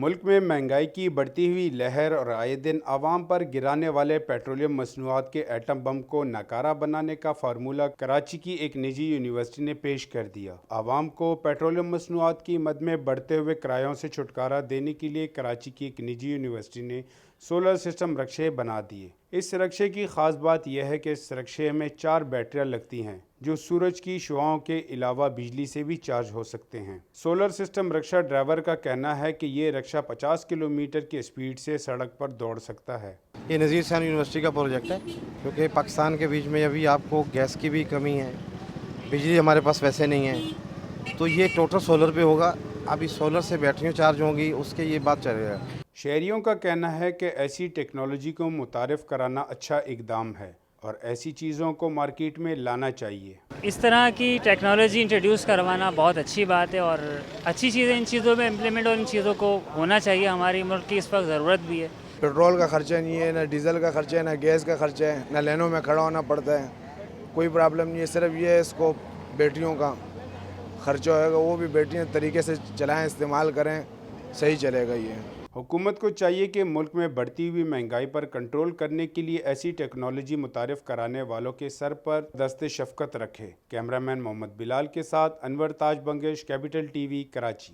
ملک میں مہنگائی کی بڑھتی ہوئی لہر اور آئے دن عوام پر گرانے والے پیٹرولیم مصنوعات کے ایٹم بم کو ناکارہ بنانے کا فارمولہ کراچی کی ایک نجی یونیورسٹی نے پیش کر دیا۔ عوام کو پیٹرولیم مصنوعات کی مد میں بڑھتے ہوئے کرایوں سے چھٹکارا دینے کے لیے کراچی کی ایک نجی یونیورسٹی نے سولر سسٹم رکشے بنا دیے۔ اس رکشے کی خاص بات یہ ہے کہ اس رکشے میں 4 بیٹریاں لگتی ہیں جو سورج کی شعاؤں کے علاوہ بجلی سے بھی چارج ہو سکتے ہیں۔ سولر سسٹم رکشہ ڈرائیور کا کہنا ہے کہ یہ رکشہ 50 کلومیٹر کی اسپیڈ سے سڑک پر دوڑ سکتا ہے۔ یہ نذیر شاہ یونیورسٹی کا پروجیکٹ ہے کیونکہ پاکستان کے بیچ میں ابھی آپ کو گیس کی بھی کمی ہے، بجلی ہمارے پاس ویسے نہیں ہے، تو یہ ٹوٹل سولر پہ ہوگا۔ ابھی سولر سے بیٹریاں چارج ہوں گی، اس کے یہ بات چل رہا ہے۔ شہریوں کا کہنا ہے کہ ایسی ٹیکنالوجی کو متعارف کرانا اچھا اقدام ہے اور ایسی چیزوں کو مارکیٹ میں لانا چاہیے۔ اس طرح کی ٹیکنالوجی انٹروڈیوس کروانا بہت اچھی بات ہے اور اچھی چیزیں ان چیزوں میں امپلیمنٹ اور ان چیزوں کو ہونا چاہیے۔ ہماری ملک کی اس وقت ضرورت بھی ہے۔ پیٹرول کا خرچہ نہیں ہے، نہ ڈیزل کا خرچہ ہے، نہ گیس کا خرچہ ہے، نہ لائنوں میں کھڑا ہونا پڑتا ہے، کوئی پرابلم نہیں ہے۔ صرف یہ ہے اس کو بیٹریوں کا خرچہ ہوئے گا، وہ بھی بیٹریاں طریقے سے چلائیں، استعمال کریں، صحیح چلے گا۔ یہ حکومت کو چاہیے کہ ملک میں بڑھتی ہوئی مہنگائی پر کنٹرول کرنے کے لیے ایسی ٹیکنالوجی متعارف کرانے والوں کے سر پر دست شفقت رکھے۔ کیمرہ مین محمد بلال کے ساتھ Anwar Taj, Bangash, capital T V, Karachi.